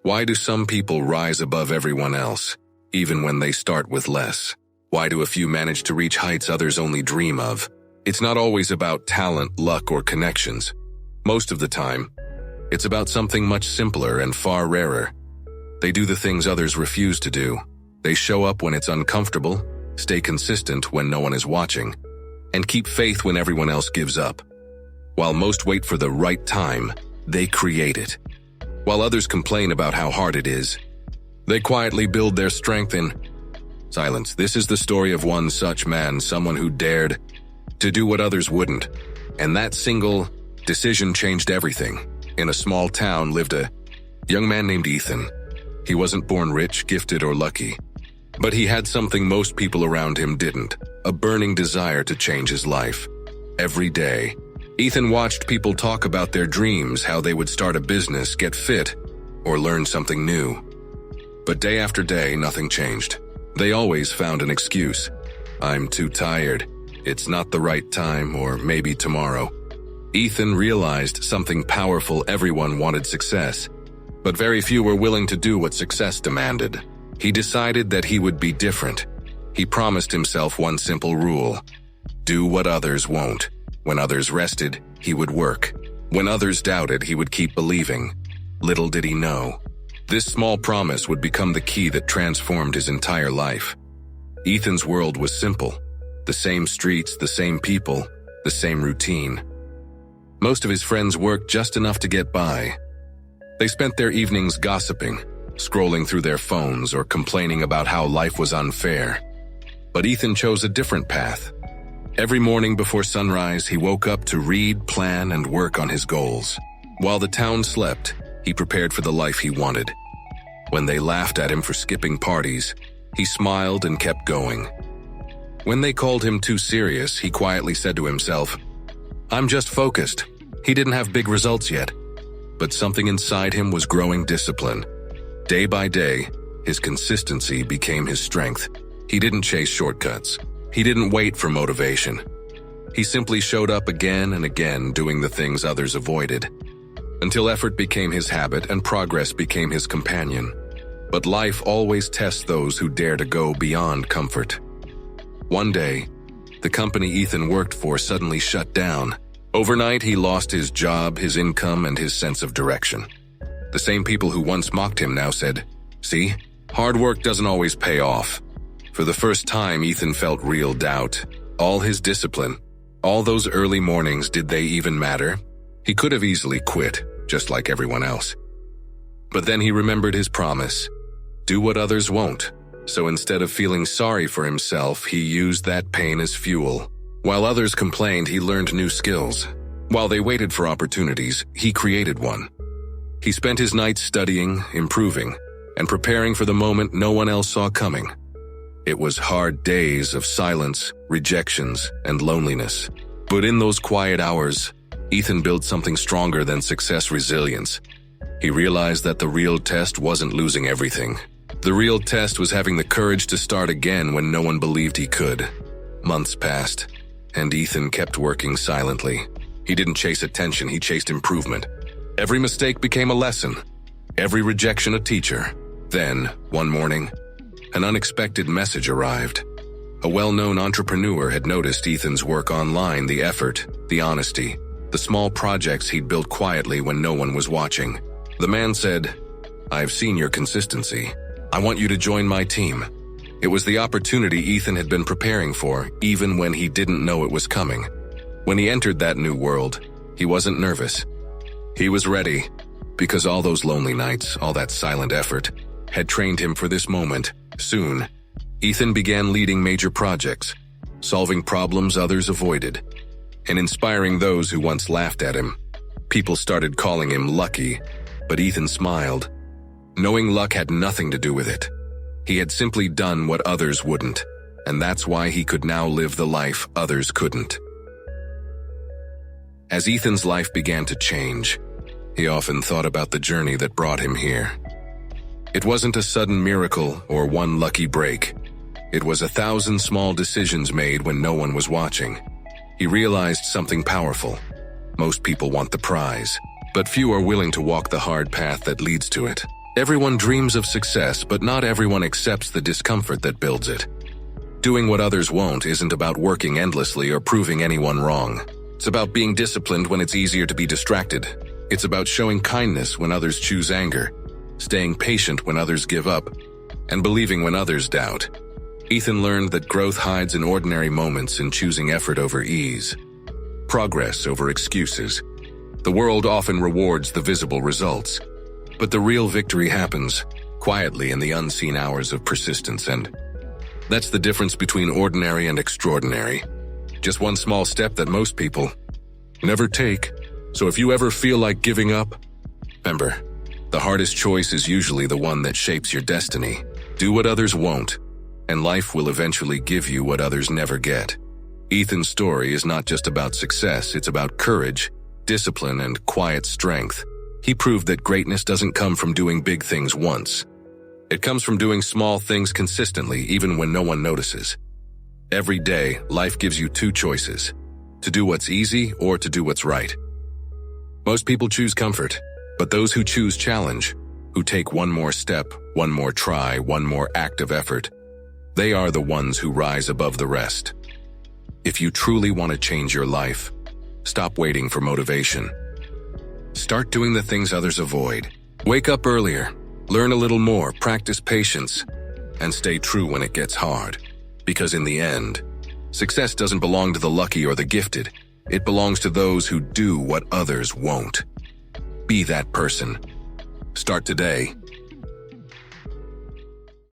Why do some people rise above everyone else, even when they start with less? Why do a few manage to reach heights others only dream of? It's not always about talent, luck, or connections. Most of the time, it's about something much simpler and far rarer. They do the things others refuse to do. They show up when it's uncomfortable, stay consistent when no one is watching, and keep faith when everyone else gives up. While most wait for the right time, they create it. While others complain about how hard it is, they quietly build their strength in silence. This is the story of one such man, someone who dared to do what others wouldn't. And that single decision changed everything. In a small town lived a young man named Ethan. He wasn't born rich, gifted, or lucky. But he had something most people around him didn't, a burning desire to change his life. Every day, Ethan watched people talk about their dreams, how they would start a business, get fit, or learn something new. But day after day, nothing changed. They always found an excuse. I'm too tired. It's not the right time, or maybe tomorrow. Ethan realized something powerful. Everyone wanted success, but very few were willing to do what success demanded. He decided that he would be different. He promised himself one simple rule: do what others won't. When others rested, he would work. When others doubted, he would keep believing. Little did he know, this small promise would become the key that transformed his entire life. Ethan's world was simple. The same streets, the same people, the same routine. Most of his friends worked just enough to get by. They spent their evenings gossiping, scrolling through their phones, or complaining about how life was unfair. But Ethan chose a different path. Every morning before sunrise, he woke up to read, plan, and work on his goals. While the town slept, he prepared for the life he wanted. When they laughed at him for skipping parties, he smiled and kept going. When they called him too serious, he quietly said to himself, I'm just focused. He didn't have big results yet. But something inside him was growing discipline. Day by day, his consistency became his strength. He didn't chase shortcuts. He didn't wait for motivation. He simply showed up again and again, doing the things others avoided, until effort became his habit and progress became his companion. But life always tests those who dare to go beyond comfort. One day, the company Ethan worked for suddenly shut down. Overnight, he lost his job, his income, and his sense of direction. The same people who once mocked him now said, see, hard work doesn't always pay off. For the first time, Ethan felt real doubt. All his discipline, all those early mornings, did they even matter? He could have easily quit, just like everyone else. But then he remembered his promise, do what others won't. So instead of feeling sorry for himself, he used that pain as fuel. While others complained, he learned new skills. While they waited for opportunities, he created one. He spent his nights studying, improving, and preparing for the moment no one else saw coming. It was hard days of silence, rejections, and loneliness. But in those quiet hours, Ethan built something stronger than success: resilience. He realized that the real test wasn't losing everything. The real test was having the courage to start again when no one believed he could. Months passed, and Ethan kept working silently. He didn't chase attention, he chased improvement. Every mistake became a lesson, every rejection a teacher. Then, one morning, an unexpected message arrived. A well-known entrepreneur had noticed Ethan's work online, the effort, the honesty, the small projects he'd built quietly when no one was watching. The man said, I've seen your consistency. I want you to join my team. It was the opportunity Ethan had been preparing for, even when he didn't know it was coming. When he entered that new world, he wasn't nervous. He was ready, because all those lonely nights, all that silent effort, had trained him for this moment. Soon, Ethan began leading major projects, solving problems others avoided, and inspiring those who once laughed at him. People started calling him lucky, but Ethan smiled, knowing luck had nothing to do with it. He had simply done what others wouldn't, and that's why he could now live the life others couldn't. As Ethan's life began to change, he often thought about the journey that brought him here. It wasn't a sudden miracle or one lucky break. It was 1,000 small decisions made when no one was watching. He realized something powerful. Most people want the prize, but few are willing to walk the hard path that leads to it. Everyone dreams of success, but not everyone accepts the discomfort that builds it. Doing what others won't isn't about working endlessly or proving anyone wrong. It's about being disciplined when it's easier to be distracted. It's about showing kindness when others choose anger, staying patient when others give up, and believing when others doubt. Ethan learned that growth hides in ordinary moments in choosing effort over ease, progress over excuses. The world often rewards the visible results, but the real victory happens quietly in the unseen hours of persistence, and that's the difference between ordinary and extraordinary. Just one small step that most people never take. So if you ever feel like giving up, remember, the hardest choice is usually the one that shapes your destiny. Do what others won't, and life will eventually give you what others never get. Ethan's story is not just about success, it's about courage, discipline, and quiet strength. He proved that greatness doesn't come from doing big things once. It comes from doing small things consistently, even when no one notices. Every day, life gives you two choices: to do what's easy or to do what's right. Most people choose comfort, but those who choose challenge, who take one more step, one more try, one more act of effort, they are the ones who rise above the rest. If you truly want to change your life, stop waiting for motivation. Start doing the things others avoid. Wake up earlier, learn a little more, practice patience, and stay true when it gets hard. Because in the end, success doesn't belong to the lucky or the gifted. It belongs to those who do what others won't. Be that person. Start today,